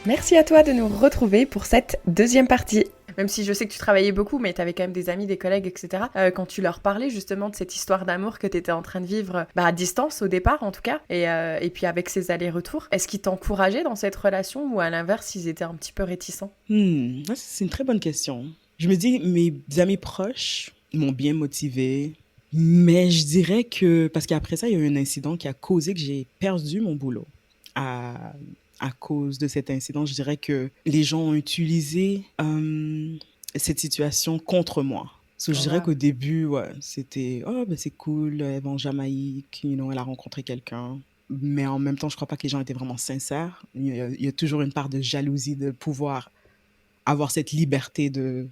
Merci à toi de nous retrouver pour cette deuxième partie. Même si je sais que tu travaillais beaucoup, mais tu avais quand même des amis, des collègues, etc. Quand tu leur parlais justement de cette histoire d'amour que tu étais en train de vivre à distance au départ en tout cas, et puis avec ces allers-retours, est-ce qu'ils t'encourageaient dans cette relation ou à l'inverse, ils étaient un petit peu réticents? C'est une très bonne question. Je me dis, mes amis proches m'ont bien motivé, mais je dirais que, parce qu'après ça, il y a eu un incident qui a causé que j'ai perdu mon boulot. À, à cause de cet incident, je dirais que les gens ont utilisé cette situation contre moi. So, je Oh, dirais wow. qu'au début, ouais, c'était oh, ben c'est cool, elle va en Jamaïque, elle a rencontré quelqu'un. Mais en même temps, je crois pas que les gens étaient vraiment sincères. Il y a toujours une part de jalousie de pouvoir avoir cette liberté de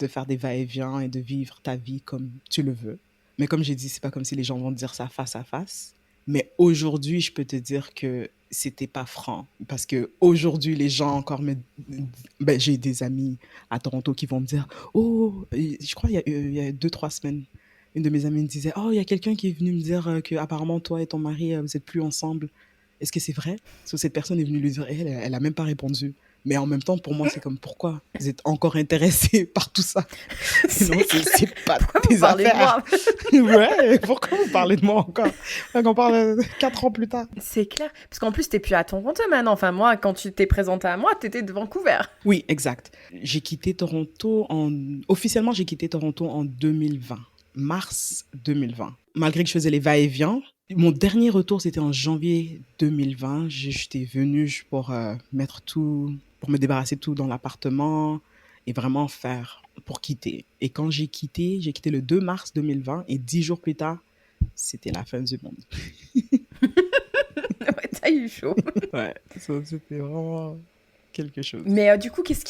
faire des va-et-vient et de vivre ta vie comme tu le veux. Mais comme j'ai dit, c'est pas comme si les gens vont te dire ça face à face. Mais aujourd'hui, je peux te dire que c'était pas franc. Parce que aujourd'hui, les gens encore me... Ben, j'ai des amis à Toronto qui vont me dire, oh, je crois il y a 2, 3 semaines, une de mes amies me disait, oh, il y a quelqu'un qui est venu me dire que apparemment toi et ton mari, vous êtes plus ensemble. Est-ce que c'est vrai? So, cette personne est venue lui dire, elle a même pas répondu. Mais en même temps, pour moi, c'est comme pourquoi vous êtes encore intéressé par tout ça? Non, C'est clair. c'est pas Pourquoi vous tes parlez de affaires. moi? Ouais, pourquoi vous parlez de moi encore? On parle 4 ans plus tard. C'est clair. Parce qu'en plus, t'es plus à Toronto maintenant. Enfin, moi, quand tu t'es présenté à moi, t'étais de Vancouver. Oui, exact. J'ai quitté Toronto en... Officiellement, j'ai quitté Toronto en 2020. Mars 2020. Malgré que je faisais les va-et-vient, mon dernier retour, c'était en janvier 2020. J'étais venue pour mettre tout, pour me débarrasser de tout dans l'appartement et vraiment faire pour quitter. Et quand j'ai quitté le 2 mars 2020 et 10 jours plus tard, c'était la fin du monde. Ouais, t'as eu chaud. Ouais, ça, c'était vraiment quelque chose. Mais du coup, qu'est-ce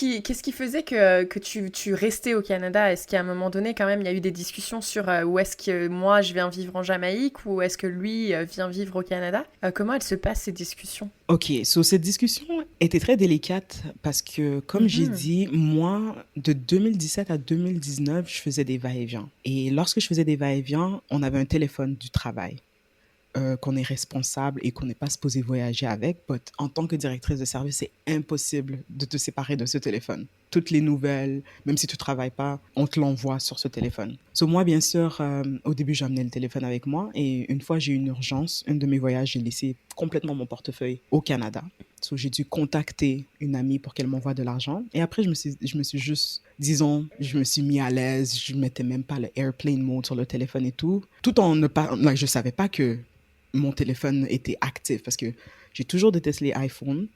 qui faisait que tu restais au Canada? Est-ce qu'à un moment donné, quand même, il y a eu des discussions sur où est-ce que moi, je viens vivre en Jamaïque ou est-ce que lui vient vivre au Canada? Comment elles se passent, ces discussions? Ok, so cette discussion était très délicate parce que, comme j'ai Mhm. dit, moi, de 2017 à 2019, je faisais des va-et-vient. Et lorsque je faisais des va-et-vient, on avait un téléphone du travail qu'on est responsable et qu'on n'est pas supposé voyager avec. But en tant que directrice de service, c'est impossible de te séparer de ce téléphone. Toutes les nouvelles, même si tu ne travailles pas, on te l'envoie sur ce téléphone. So moi, bien sûr, au début, j'amenais le téléphone avec moi et une fois, j'ai eu une urgence. Un de mes voyages, j'ai laissé complètement mon portefeuille au Canada. So j'ai dû contacter une amie pour qu'elle m'envoie de l'argent. Et après, je me suis juste, disons, je me suis mis à l'aise. Je ne mettais même pas le airplane mode sur le téléphone et tout. Tout en ne pas, like, je ne savais pas que mon téléphone était actif parce que j'ai toujours détesté les iPhones.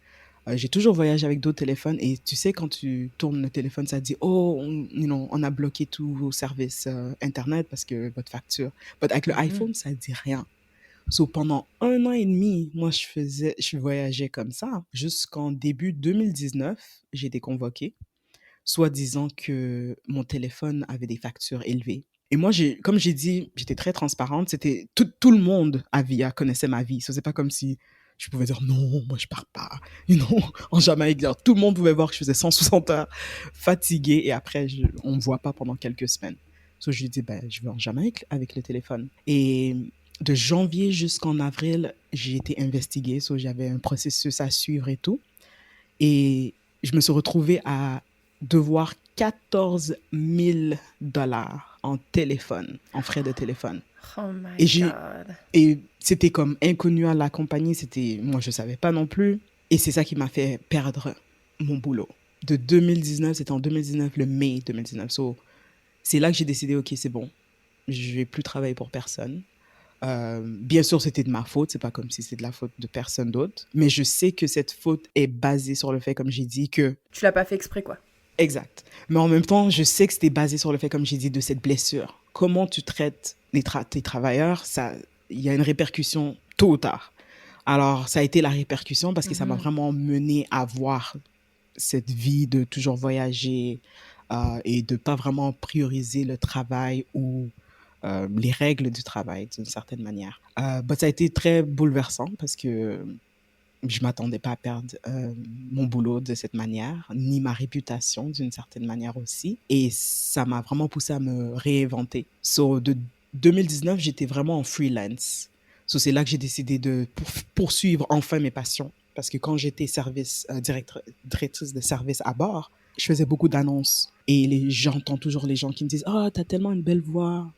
J'ai toujours voyagé avec d'autres téléphones et tu sais, quand tu tournes le téléphone, ça dit oh, on a bloqué tous vos services Internet parce que votre facture. Mais avec le Mhm. iPhone, ça dit rien. So, pendant 1 an et demi, moi, je voyageais comme ça. Jusqu'en début 2019, j'ai été convoquée, soit disant que mon téléphone avait des factures élevées. Et moi, comme j'ai dit, j'étais très transparente. C'était tout le monde à Via connaissait ma vie. Ce n'est pas comme si je pouvais dire non, moi je pars pas. En Jamaïque, genre, tout le monde pouvait voir que je faisais 160 heures fatiguée et après, on ne me voit pas pendant quelques semaines. So, je lui ai dit, ben, je vais en Jamaïque avec le téléphone. Et de janvier jusqu'en avril, j'ai été investiguée. So, j'avais un processus à suivre et tout. Et je me suis retrouvée à devoir 14 000 $ en téléphone, en frais de téléphone. Oh my Et, j'ai, God. et c'était comme inconnu à la compagnie, moi je ne savais pas non plus. Et c'est ça qui m'a fait perdre mon boulot. De 2019, c'était en 2019, le mai 2019. So, c'est là que j'ai décidé, ok, c'est bon, je ne vais plus travailler pour personne. Bien sûr, c'était de ma faute, c'est pas comme si c'était de la faute de personne d'autre, mais je sais que cette faute est basée sur le fait, comme j'ai dit, que... Tu l'as pas fait exprès, quoi. Exact. Mais en même temps, je sais que c'était basé sur le fait, comme j'ai dit, de cette blessure. Comment tu traites tes travailleurs, ça, il y a une répercussion tôt ou tard. Alors, ça a été la répercussion parce que ça m'a Mhm. vraiment mené à voir cette vie de toujours voyager et de pas vraiment prioriser le travail ou les règles du travail d'une certaine manière. Ça a été très bouleversant parce que je m'attendais pas à perdre mon boulot de cette manière, ni ma réputation d'une certaine manière aussi. Et ça m'a vraiment poussé à me réinventer. So, de 2019, j'étais vraiment en freelance. So, c'est là que j'ai décidé de poursuivre enfin mes passions. Parce que quand j'étais directrice de service à bord, je faisais beaucoup d'annonces. Et j'entends toujours les gens qui me disent « Oh, t'as tellement une belle voix,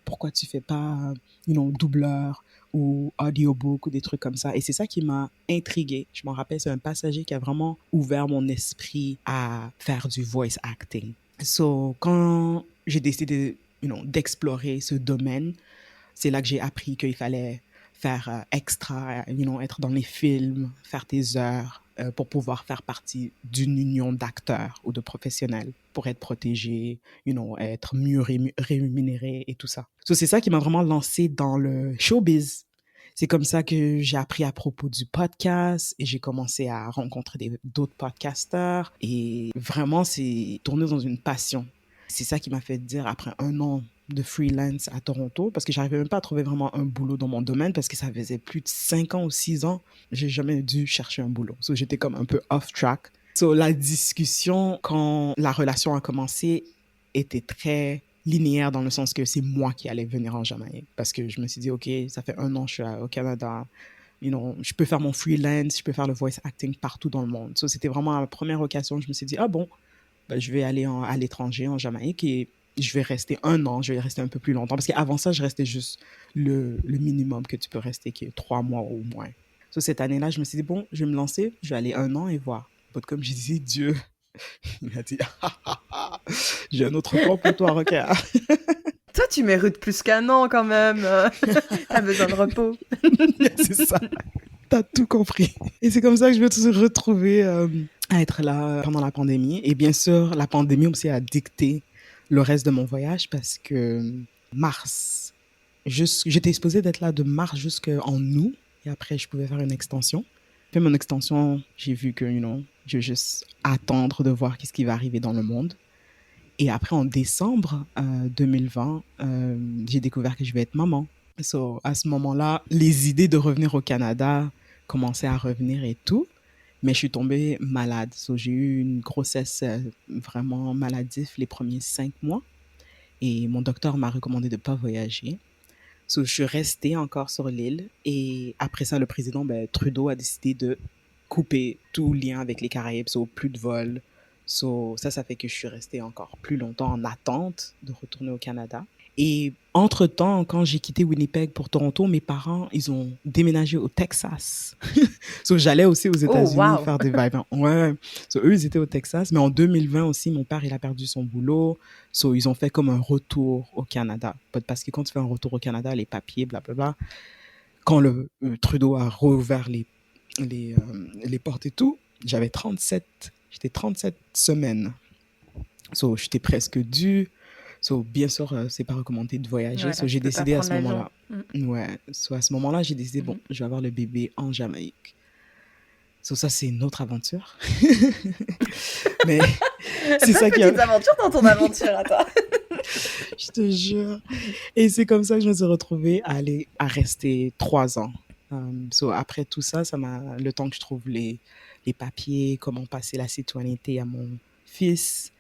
pourquoi tu fais pas, doubleur ou audiobook ou des trucs comme ça. » Et c'est ça qui m'a intriguée. Je m'en rappelle, c'est un passager qui a vraiment ouvert mon esprit à faire du voice acting. So, quand j'ai décidé, d'explorer ce domaine, c'est là que j'ai appris qu'il fallait faire extra, être dans les films, faire tes heures pour pouvoir faire partie d'une union d'acteurs ou de professionnels pour être protégé, être mieux rémunéré et tout ça. So, c'est ça qui m'a vraiment lancé dans le showbiz. C'est comme ça que j'ai appris à propos du podcast et j'ai commencé à rencontrer d'autres podcasteurs et vraiment, c'est tourné dans une passion. C'est ça qui m'a fait dire, après 1 an de freelance à Toronto, parce que j'arrivais même pas à trouver vraiment un boulot dans mon domaine, parce que ça faisait plus de 5 ans ou 6 ans, j'ai jamais dû chercher un boulot. So, j'étais comme un peu off track. So, la discussion, quand la relation a commencé, était très linéaire dans le sens que c'est moi qui allais venir en Jamaïque, parce que je me suis dit, OK, ça fait 1 an que je suis au Canada, je peux faire mon freelance, je peux faire le voice acting partout dans le monde. So, c'était vraiment la première occasion, je me suis dit, ah bon, ben, je vais aller à l'étranger, en Jamaïque, et je vais rester 1 an, je vais rester un peu plus longtemps. Parce qu'avant ça, je restais juste le minimum que tu peux rester, qui est 3 mois au moins. So, cette année-là, je me suis dit, bon, je vais me lancer, je vais aller 1 an et voir. But comme je disais, Dieu, il m'a dit, j'ai un autre plan pour toi, Rocker. Toi, tu mérites plus qu'1 an quand même. T'as besoin de repos. C'est ça. T'as tout compris. Et c'est comme ça que je vais se retrouver à être là pendant la pandémie. Et bien sûr, la pandémie aussi a dicté le reste de mon voyage parce que mars, j'étais supposée d'être là de mars jusqu'en août. Et après, je pouvais faire une extension. Puis mon extension, j'ai vu que, je vais juste attendre de voir qu'est-ce qui va arriver dans le monde. Et après, en décembre 2020, j'ai découvert que je vais être maman. So, à ce moment-là, les idées de revenir au Canada commençaient à revenir et tout. Mais je suis tombée malade. So, j'ai eu une grossesse vraiment maladive les premiers 5 mois. Et mon docteur m'a recommandé de ne pas voyager. So, je suis restée encore sur l'île. Et après ça, le président Trudeau a décidé de couper tout lien avec les Caraïbes. So, plus de vols. So, ça fait que je suis restée encore plus longtemps en attente de retourner au Canada. Et entre-temps, quand j'ai quitté Winnipeg pour Toronto, mes parents, ils ont déménagé au Texas. So, j'allais aussi aux États-Unis faire des va-et-vient. Ouais. So, eux, ils étaient au Texas. Mais en 2020 aussi, mon père, il a perdu son boulot. So, ils ont fait comme un retour au Canada. Parce que quand tu fais un retour au Canada, les papiers, blablabla, quand le Trudeau a rouvert les portes et tout, j'étais 37 semaines. So, j'étais presque due. So, bien sûr, c'est pas recommandé de voyager. Ouais, So, j'ai décidé à ce moment-là. Ouais. So, à ce moment-là, j'ai décidé, bon, je vais avoir le bébé en Jamaïque. So, ça, c'est une autre aventure. Mais c'est ça qui a... petites aventures dans ton aventure, à toi. Je te jure. Et c'est comme ça que je me suis retrouvée à rester 3 ans. So, après tout ça, le temps que je trouve les papiers, comment passer la citoyenneté à mon fils,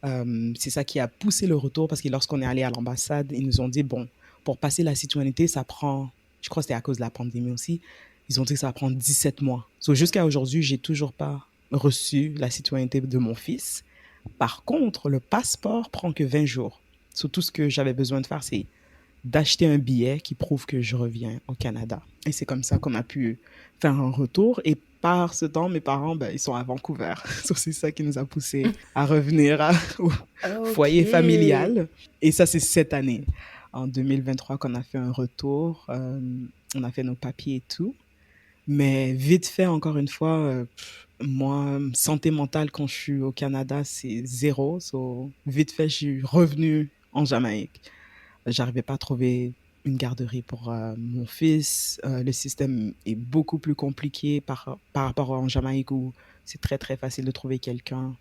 c'est ça qui a poussé le retour, parce que lorsqu'on est allé à l'ambassade, ils nous ont dit, bon, pour passer la citoyenneté, ça prend, je crois que c'était à cause de la pandémie aussi, ils ont dit que ça va prendre 17 mois. So, jusqu'à aujourd'hui, j'ai toujours pas reçu la citoyenneté de mon fils. Par contre, le passeport prend que 20 jours. So, tout ce que j'avais besoin de faire, c'est d'acheter un billet qui prouve que je reviens au Canada. Et c'est comme ça qu'on a pu faire un retour. Et par ce temps, mes parents, ils sont à Vancouver. So, c'est ça qui nous a poussés à revenir au foyer familial. Et ça, c'est cette année, en 2023, qu'on a fait un retour. On a fait nos papiers et tout. Mais vite fait, encore une fois, moi, santé mentale, quand je suis au Canada, c'est 0. So, vite fait, je suis revenue en Jamaïque. J'arrivais pas à trouver une garderie pour mon fils. Le système est beaucoup plus compliqué par rapport en Jamaïque, où c'est très, très facile de trouver quelqu'un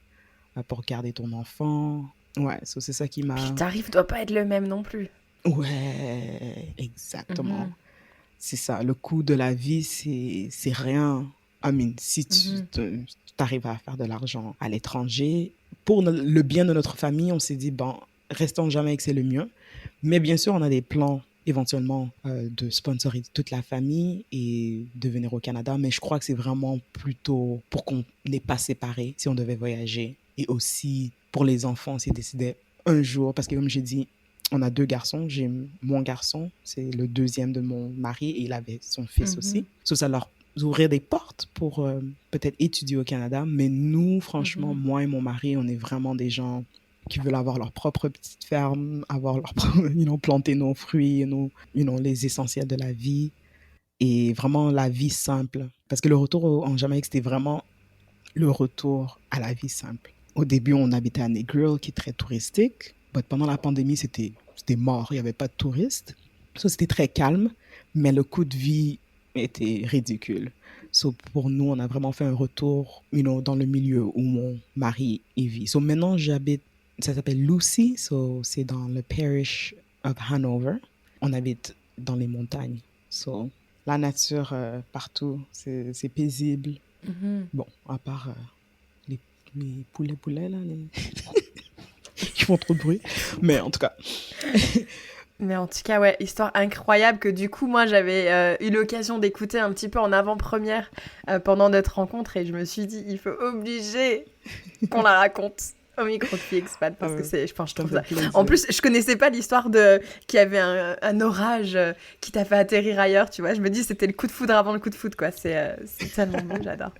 pour garder ton enfant. Ouais, so, c'est ça qui m'a... Puis tarif doit pas être le même non plus. Ouais, exactement. C'est ça. Le coût de la vie, c'est rien. Si tu arrives à faire de l'argent à l'étranger, pour le bien de notre famille, on s'est dit, bon, restons en Jamaïque, c'est le mieux. Mais bien sûr, on a des plans éventuellement de sponsoriser toute la famille et de venir au Canada. Mais je crois que c'est vraiment plutôt pour qu'on n'est pas séparés si on devait voyager. Et aussi pour les enfants, on s'est décidé un jour, parce que comme j'ai dit, on a 2 garçons. J'ai mon garçon, c'est le deuxième de mon mari, et il avait son fils aussi. Mhm, Ça leur ouvrir des portes pour peut-être étudier au Canada. Mais nous, franchement, mhm. moi et mon mari, on est vraiment des gens qui veulent avoir leur propre petite ferme, avoir leur propre, planter nos fruits, les essentiels de la vie et vraiment la vie simple. Parce que le retour en Jamaïque, c'était vraiment le retour à la vie simple. Au début, on habitait à Negril, qui est très touristique. Mais pendant la pandémie, c'était mort. Il n'y avait pas de touristes. Ça, c'était très calme, mais le coût de vie était ridicule. So, pour nous, on a vraiment fait un retour dans le milieu où mon mari y vit. So, maintenant, j'habite, ça s'appelle Lucy, so, c'est dans le parish of Hanover. On habite dans les montagnes. So, la nature partout, c'est paisible. Mhm. Bon, à part les, les poulets, là, qui font trop de bruit. Mais en tout cas, Mais en tout cas, ouais, histoire incroyable que du coup, moi, j'avais eu l'occasion d'écouter un petit peu en avant-première pendant notre rencontre et je me suis dit, il faut obliger qu'on la raconte au micro de Fille Expat parce que je pense, je ça me trouve ça. fait plaisir. En plus, je connaissais pas l'histoire de qu'il y avait un orage qui t'a fait atterrir ailleurs, tu vois. Je me dis, c'était le coup de foudre avant le coup de foudre, quoi. C'est tellement beau, j'adore.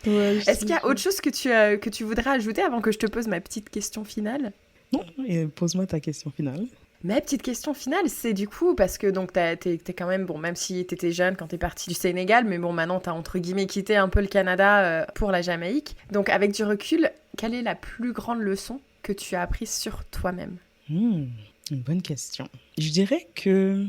Ouais, Est-ce qu'il y a autre chose que tu voudrais ajouter avant que je te pose ma petite question finale? Non, et pose-moi ta question finale. Ma petite question finale, c'est du coup, parce que donc t'es quand même, bon, même si t'étais jeune quand t'es partie du Sénégal, mais bon, maintenant t'as entre guillemets quitté un peu le Canada pour la Jamaïque. Donc avec du recul, quelle est la plus grande leçon que tu as apprise sur toi-même? Hmm, une bonne question. Je dirais que,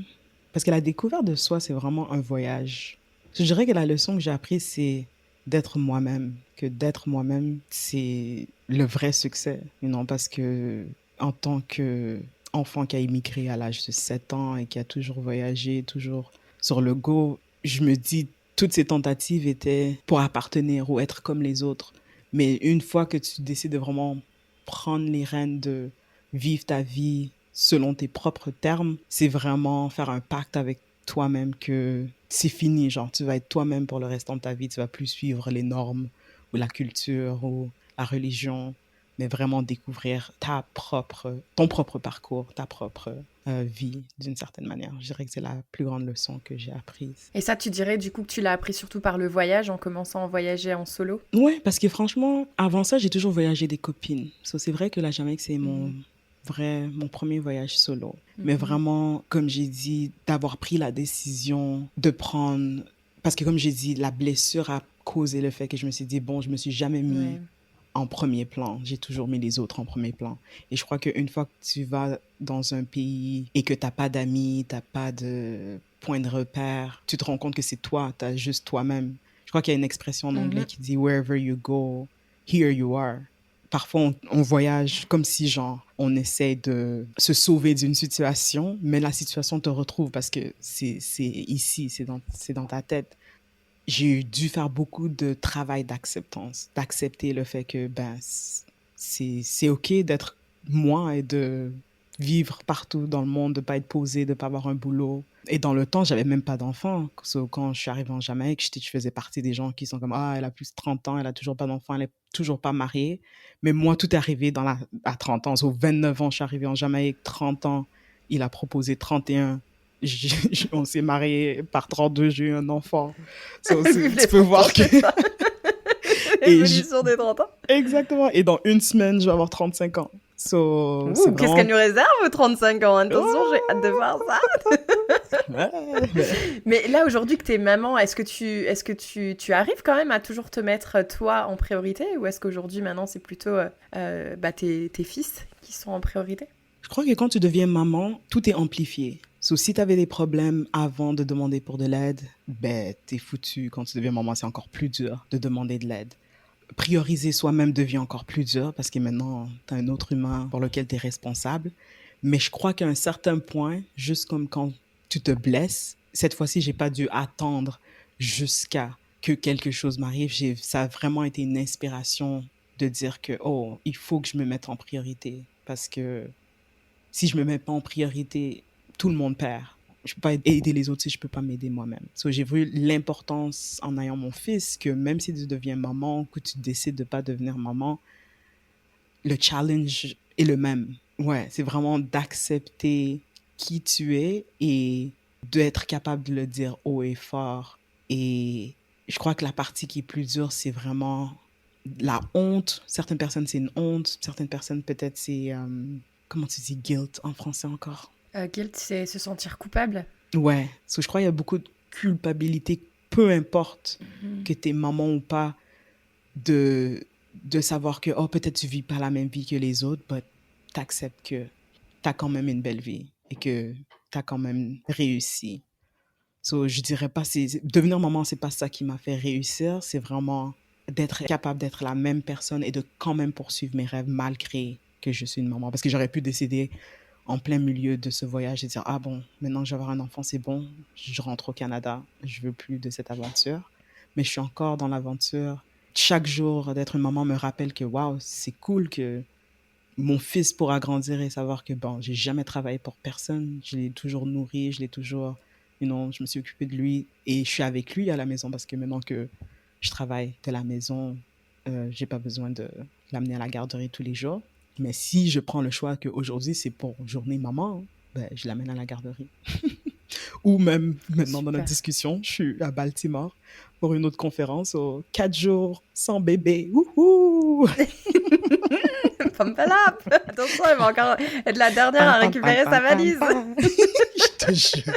parce que la découverte de soi, c'est vraiment un voyage. Je dirais que la leçon que j'ai apprise, c'est d'être moi-même. Que d'être moi-même, c'est le vrai succès. Parce que en tant que enfant qui a immigré à l'âge de 7 ans et qui a toujours voyagé, toujours sur le go, je me dis, toutes ces tentatives étaient pour appartenir ou être comme les autres. Mais une fois que tu décides de vraiment prendre les rênes de vivre ta vie selon tes propres termes, c'est vraiment faire un pacte avec toi-même que c'est fini, genre tu vas être toi-même pour le restant de ta vie, tu vas plus suivre les normes ou la culture ou la religion, mais vraiment découvrir ton propre parcours, ta propre vie d'une certaine manière. Je dirais que c'est la plus grande leçon que j'ai apprise. Et ça, tu dirais du coup que tu l'as appris surtout par le voyage, en commençant à voyager en solo? Ouais, parce que franchement, avant ça, j'ai toujours voyagé des copines. So, c'est vrai que la Jamaïque, c'est Mhm, mon premier voyage solo. Mais mhm, vraiment, comme j'ai dit, d'avoir pris la décision de prendre, parce que comme j'ai dit, la blessure a causé le fait que je me suis dit, bon, je me suis jamais mis ouais. en premier plan. J'ai toujours mis les autres en premier plan. Et je crois qu'une fois que tu vas dans un pays et que t'as pas d'amis, t'as pas de point de repère, tu te rends compte que c'est toi, t'as juste toi-même. Je crois qu'il y a une expression en anglais Mhm. qui dit wherever you go, here you are. Parfois, on voyage comme si, genre, on essaie de se sauver d'une situation, mais la situation te retrouve parce que c'est ici, c'est dans ta tête. J'ai dû faire beaucoup de travail d'acceptance, d'accepter le fait que ben c'est OK d'être moi et de vivre partout dans le monde, de pas être posé, de pas avoir un boulot. Et dans le temps, j'avais même pas d'enfant. So, quand je suis arrivée en Jamaïque, je faisais partie des gens qui sont comme ah, elle a plus de 30 ans, elle a toujours pas d'enfant, elle est toujours pas mariée. Mais moi, tout est arrivé à 30 ans. So, 29 ans, je suis arrivée en Jamaïque, 30 ans, il a proposé 31. On s'est mariés par 32, j'ai eu un enfant. So, Vive tu les peux 30 ans, voir que... c'est ça. Et je- L'évolution des 30 ans. Exactement. Et dans une semaine, je vais avoir 35 ans. So, c'est Ouh, qu'est-ce qu'elle vraiment... nous réserve aux 35 ans? Attention, j'ai hâte de Oh, voir ça. ouais, mais- Mais là, aujourd'hui que t'es maman, est-ce que tu arrives quand même à toujours te mettre toi en priorité ou est-ce qu'aujourd'hui, maintenant, c'est plutôt bah, tes fils qui sont en priorité? Je crois que quand tu deviens maman, tout est amplifié. So, si tu avais des problèmes avant de demander pour de l'aide, ben, t'es foutu. Quand tu deviens maman, c'est encore plus dur de demander de l'aide. Prioriser soi-même devient encore plus dur parce que maintenant, tu as un autre humain pour lequel tu es responsable. Mais je crois qu'à un certain point, juste comme quand tu te blesses, cette fois-ci, j'ai pas dû attendre jusqu'à que quelque chose m'arrive. Ça a vraiment été une inspiration de dire que, oh, il faut que je me mette en priorité parce que si je me mets pas en priorité, tout le monde perd. Je peux pas aider les autres si je peux pas m'aider moi-même. So, j'ai vu l'importance en ayant mon fils que même si tu deviens maman, que tu décides de pas devenir maman, le challenge est le même. Ouais, c'est vraiment d'accepter qui tu es et d'être capable de le dire haut et fort. Et je crois que la partie qui est plus dure, c'est vraiment la honte. Certaines personnes, c'est une honte. Certaines personnes, peut-être, c'est... comment tu dis guilt en français encore? Guilt, c'est se sentir coupable. Ouais, parce que je crois qu'il y a beaucoup de culpabilité, peu importe que t'es maman ou pas, de savoir que, oh, peut-être tu vis pas la même vie que les autres, mais t'acceptes que t'as quand même une belle vie et que t'as quand même réussi. So, je dirais pas, devenir maman, c'est pas ça qui m'a fait réussir, c'est vraiment d'être capable d'être la même personne et de quand même poursuivre mes rêves malgré que je suis une maman. Parce que j'aurais pu décider en plein milieu de ce voyage et dire, ah bon, maintenant que je vais avoir un enfant, c'est bon, je rentre au Canada, je veux plus de cette aventure. Mais je suis encore dans l'aventure. Chaque jour, d'être une maman me rappelle que, waouh, c'est cool que mon fils pourra grandir et savoir que, bon, j'ai jamais travaillé pour personne, je l'ai toujours nourri, je l'ai toujours, je me suis occupée de lui et je suis avec lui à la maison parce que maintenant que je travaille de la maison, j'ai pas besoin de l'amener à la garderie tous les jours. Mais si je prends le choix qu'aujourd'hui, c'est pour journée maman, ben, je l'amène à la garderie. Ou même maintenant, Super. dans notre discussion, je suis à Baltimore pour une autre conférence aux 4 jours sans bébé. Wouhou! Pam, palap. Attention, elle va encore être la dernière à récupérer sa valise. Je te jure.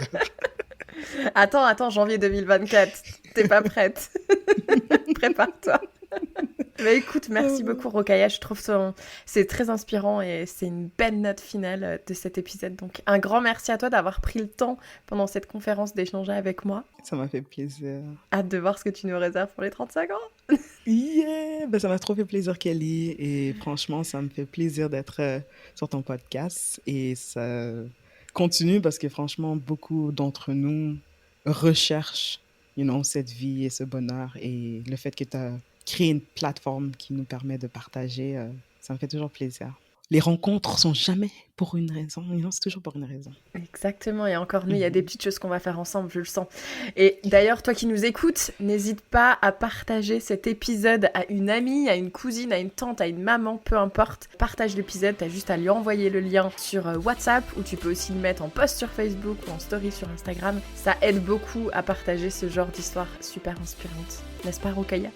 Attends, janvier 2024. T'es pas prête. Prépare-toi. Mais écoute, merci beaucoup Rokhaya, je trouve c'est très inspirant et c'est une belle note finale de cet épisode. Donc un grand merci à toi d'avoir pris le temps pendant cette conférence d'échanger avec moi. Ça m'a fait plaisir. Hâte de voir ce que tu nous réserves pour les 35 ans. Yeah! Ben, ça m'a trop fait plaisir, Kelly. Et franchement, ça me fait plaisir d'être sur ton podcast. Et ça continue parce que franchement, beaucoup d'entre nous recherchent cette vie et ce bonheur. Et le fait que tu as créé une plateforme qui nous permet de partager, ça me fait toujours plaisir. Les rencontres sont jamais pour une raison, c'est toujours pour une raison. Exactement, et encore nous, il y a des petites choses qu'on va faire ensemble, je le sens. Et d'ailleurs, toi qui nous écoutes, n'hésite pas à partager cet épisode à une amie, à une cousine, à une tante, à une maman, peu importe. Partage l'épisode, t'as juste à lui envoyer le lien sur WhatsApp, ou tu peux aussi le mettre en post sur Facebook ou en story sur Instagram. Ça aide beaucoup à partager ce genre d'histoire super inspirante. N'est-ce pas, Rokhaya?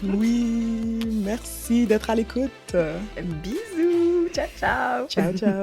Oui, merci d'être à l'écoute. Bisous, ciao ciao. Ciao, ciao.